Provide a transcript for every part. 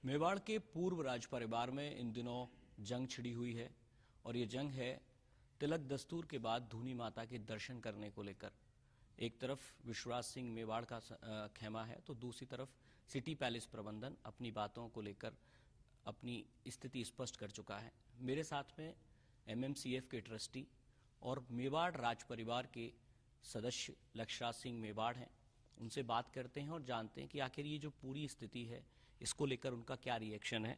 मेवाड़ के पूर्व राज परिवार में इन दिनों जंग छिड़ी हुई है और ये जंग है तिलक दस्तूर के बाद धूनी माता के दर्शन करने को लेकर। एक तरफ विश्वराज सिंह मेवाड़ का खेमा है तो दूसरी तरफ सिटी पैलेस प्रबंधन अपनी बातों को लेकर अपनी स्थिति स्पष्ट कर चुका है। मेरे साथ में एमएमसीएफ के ट्रस्टी और मेवाड़ राज परिवार के सदस्य लक्षराज सिंह मेवाड़ हैं। उनसे बात करते हैं और जानते हैं कि आखिर ये जो पूरी स्थिति है इसको लेकर उनका क्या रिएक्शन है।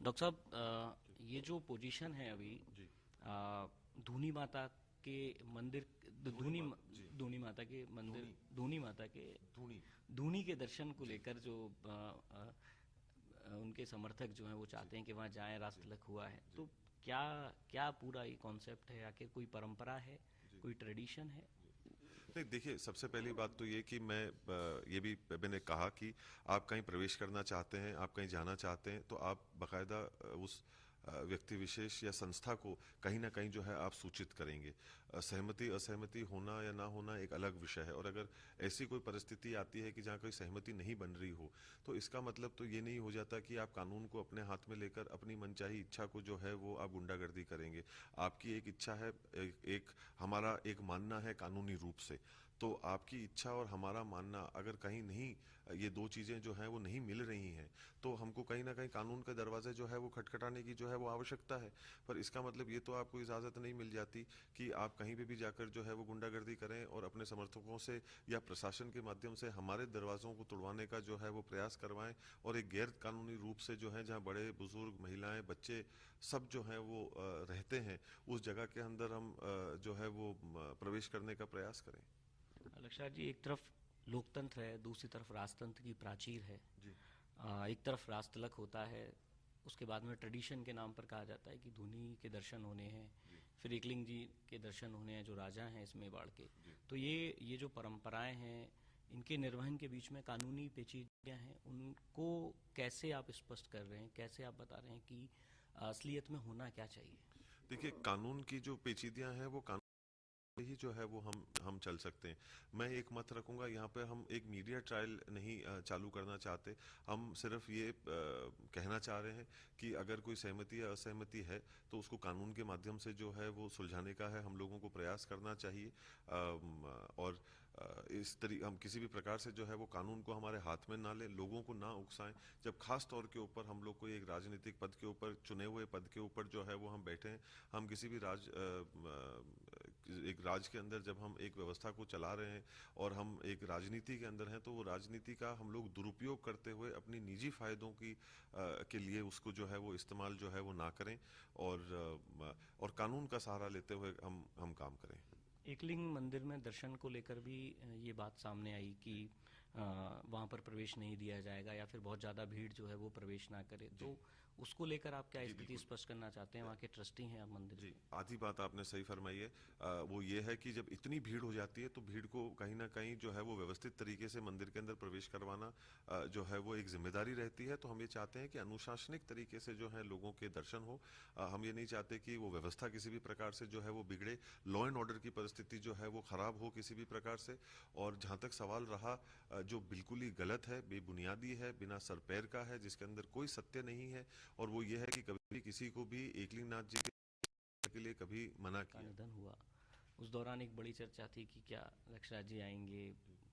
डॉक्टर साहब, ये जो पोजीशन है अभी जी। धूनी माता के मंदिर, धूनी माता के मंदिर, धूनी माता के धूनी के दर्शन को लेकर जो उनके समर्थक जो हैं वो चाहते हैं कि वहाँ जाएं, राजतिलक हुआ है, तो क्या क्या पूरा ये कॉन्सेप्ट है? आखिर कोई परंपरा है, कोई ट्रेडिशन है? नहीं, देखिए, सबसे पहली बात तो ये कि मैं ये भी मैंने कहा कि आप कहीं प्रवेश करना चाहते हैं, आप कहीं जाना चाहते हैं, तो आप बाकायदा उस व्यक्ति विशेष या संस्था को कहीं ना कहीं जो है आप सूचित करेंगे। सहमति असहमति होना या ना होना एक अलग विषय है, और अगर ऐसी कोई परिस्थिति आती है कि जहाँ कोई सहमति नहीं बन रही हो, तो इसका मतलब तो ये नहीं हो जाता कि आप कानून को अपने हाथ में लेकर अपनी मनचाही इच्छा को जो है वो आप गुंडागर्दी करेंगे। आपकी एक इच्छा है, हमारा एक मानना है कानूनी रूप से, तो आपकी इच्छा और हमारा मानना अगर कहीं नहीं, ये दो चीज़ें जो हैं वो नहीं मिल रही हैं, तो हमको कहीं ना कहीं कानून का दरवाज़े जो है वो खटखटाने की जो है वो आवश्यकता है। पर इसका मतलब ये तो आपको इजाज़त नहीं मिल जाती कि आप कहीं पे भी जाकर जो है वो गुंडागर्दी करें और अपने समर्थकों से या प्रशासन के माध्यम से हमारे दरवाज़ों को तोड़वाने का जो है वो प्रयास करवाएं, और एक गैर कानूनी रूप से जो है, जहाँ बड़े बुजुर्ग, महिलाएं, बच्चे सब जो हैं वो रहते हैं, उस जगह के अंदर हम जो है वो प्रवेश करने का प्रयास करें। लक्षात जी, एक तरफ लोकतंत्र है, दूसरी तरफ राजतंत्र की प्राचीर है। जी। एक तरफ राजतिलक होता है, उसके बाद में ट्रेडिशन के नाम पर कहा जाता है कि धूनी के दर्शन होने हैं, फिर एकलिंग जी के दर्शन होने हैं जो राजा हैं इस मेवाड़ के। तो ये जो परंपराएं हैं, इनके निर्वहन के बीच में कानूनी पेचीदगियां हैं, उनको कैसे आप स्पष्ट कर रहे हैं, कैसे आप बता रहे हैं कि असलियत में होना क्या चाहिए? देखिए, कानून की जो पेचीदियां हैं वो कानून ही जो है वो हम चल सकते हैं। मैं एक मत रखूंगा, यहाँ पे हम एक मीडिया ट्रायल नहीं चालू करना चाहते। हम सिर्फ ये कहना चाह रहे हैं कि अगर कोई सहमति या असहमति है तो उसको कानून के माध्यम से जो है वो सुलझाने का है, हम लोगों को प्रयास करना चाहिए। और इस तरीके हम किसी भी प्रकार से जो है वो कानून को हमारे हाथ में ना लें, लोगों को ना उकसाएं। जब खास तौर के ऊपर हम लोग को एक राजनीतिक पद के ऊपर, चुने हुए पद के ऊपर जो है वो हम बैठे हैं, हम किसी भी एक राज्य के अंदर जब हम एक व्यवस्था को चला रहे हैं और हम एक राजनीति के अंदर हैं, तो वो राजनीति का हम लोग दुरुपयोग करते हुए अपनी निजी फायदों की के लिए उसको जो है वो इस्तेमाल जो है वो ना करें, और कानून का सहारा लेते हुए हम काम करें। एकलिंग मंदिर में दर्शन को लेकर भी ये बात सामने आई कि वहाँ पर प्रवेश नहीं दिया जाएगा या फिर बहुत ज़्यादा भीड़ जो है वो प्रवेश ना करे, तो उसको लेकर आप क्या स्थिति स्पष्ट करना चाहते हैं? वहाँ के ट्रस्टी हैं आप मंदिर जी, के। आधी बात आपने सही फरमाई है। वो ये है कि जब इतनी भीड़ हो जाती है तो भीड़ को कहीं ना कहीं जो है वो व्यवस्थित तरीके से मंदिर के अंदर प्रवेश करवाना जो है वो एक जिम्मेदारी रहती है। तो हम ये चाहते हैं कि अनुशासनिक तरीके से जो है लोगों के दर्शन हो। हम ये नहीं चाहते कि वो व्यवस्था किसी भी प्रकार से जो है वो बिगड़े, लॉ एंड ऑर्डर की परिस्थिति जो है वो खराब हो किसी भी प्रकार से। और जहाँ तक सवाल रहा, जो बिल्कुल ही गलत है, बेबुनियादी है, बिना सर पैर का है, जिसके अंदर कोई सत्य नहीं है, और वो ये है कि कभी किसी को भी एकलिंग नाथ जी के लिए कभी मना का किया। निधन हुआ, उस दौरान एक बड़ी चर्चा थी कि क्या लक्षराज जी आएंगे,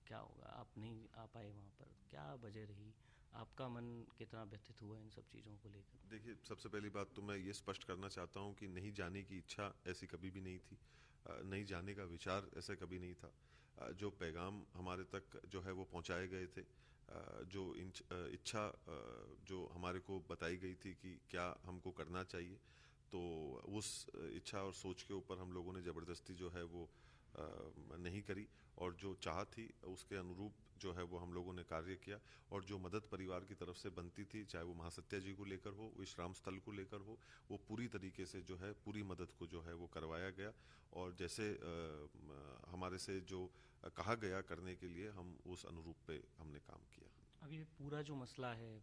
क्या होगा, आप नहीं आ पाए वहाँ पर, क्या वजह रही? आपका मन कितना व्यथित हुआ इन सब चीज़ों को लेकर? देखिए, सबसे पहली बात तो मैं ये स्पष्ट करना चाहता हूँ कि नहीं जाने की इच्छा ऐसी कभी भी नहीं थी। नहीं जाने का विचार ऐसे कभी नहीं था। जो पैगाम हमारे तक जो है वो पहुँचाए गए थे, जो इच्छा जो हमारे को बताई गई थी कि क्या हमको करना चाहिए, तो उस इच्छा और सोच के ऊपर हम लोगों ने ज़बरदस्ती जो है वो नहीं करी, और जो चाह थी उसके अनुरूप जो है वो हम लोगों ने कार्य किया। और जो मदद परिवार की तरफ से बनती थी, चाहे वो महासत्या जी को लेकर हो, विश्राम स्थल को लेकर हो, वो पूरी तरीके से जो है पूरी मदद को जो है वो करवाया गया। और जैसे हमारे से जो कहा गया करने के लिए, हम उस अनुरूप पे हमने काम किया। अब ये पूरा जो मसला है,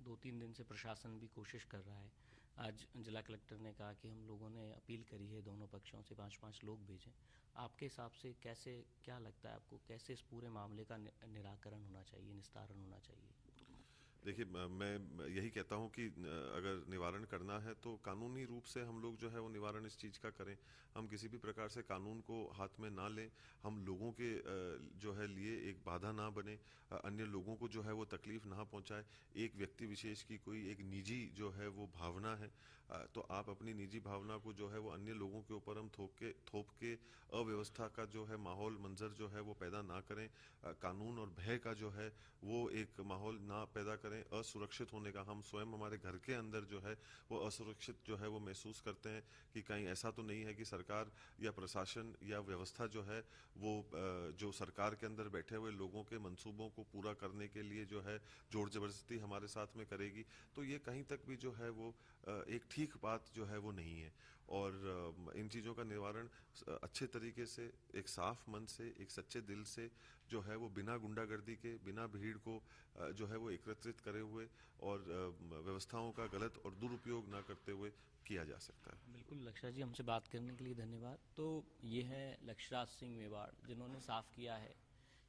2-3 दिन से प्रशासन भी कोशिश कर रहा है। आज जिला कलेक्टर ने कहा कि हम लोगों ने अपील करी है दोनों पक्षों से 5-5 लोग भेजें। आपके हिसाब से कैसे, क्या लगता है आपको, कैसे इस पूरे मामले का निराकरण होना चाहिए, निस्तारण होना चाहिए? देखिए मैं यही कहता हूँ कि अगर निवारण करना है तो कानूनी रूप से हम लोग जो है वो निवारण इस चीज़ का करें। हम किसी भी प्रकार से कानून को हाथ में ना लें। हम लोगों के जो है लिए एक बाधा ना बने। अन्य लोगों को जो है वो तकलीफ ना पहुंचाए। एक व्यक्ति विशेष की कोई एक निजी जो है वो भावना है, तो आप अपनी निजी भावना को जो है वो अन्य लोगों के ऊपर हम थोप के अव्यवस्था का जो है माहौल मंजर जो है वो पैदा ना करें। कानून और भय का जो है वो एक माहौल ना पैदा करें। असुरक्षित होने का, हम स्वयं हमारे घर के अंदर जो है वो असुरक्षित जो है वो महसूस करते हैं कि कहीं ऐसा तो नहीं है कि सरकार या प्रशासन या व्यवस्था जो है वो जो सरकार के अंदर बैठे हुए लोगों के मंसूबों को पूरा करने के लिए जो है जोर जबरदस्ती हमारे साथ में करेगी। तो ये कहीं तक भी जो है वो एक ठीक बात जो है वो नहीं है। और इन चीज़ों का निवारण अच्छे तरीके से, एक साफ मन से, एक सच्चे दिल से जो है वो बिना गुंडागर्दी के, बिना भीड़ को जो है वो एकत्रित करे हुए और व्यवस्थाओं का गलत और दुरुपयोग ना करते हुए किया जा सकता है। बिल्कुल लक्षराज जी, हमसे बात करने के लिए धन्यवाद। तो ये है लक्षराज सिंह मेवाड़, जिन्होंने साफ किया है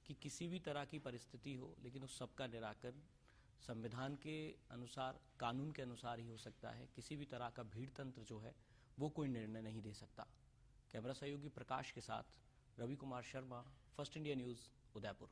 कि किसी भी तरह की परिस्थिति हो लेकिन उस सब का निराकरण संविधान के अनुसार, कानून के अनुसार ही हो सकता है। किसी भी तरह का भीड़ तंत्र जो है वो कोई निर्णय नहीं दे सकता। कैमरा सहयोगी प्रकाश के साथ Ravi Kumar Sharma, first India news, Udaipur.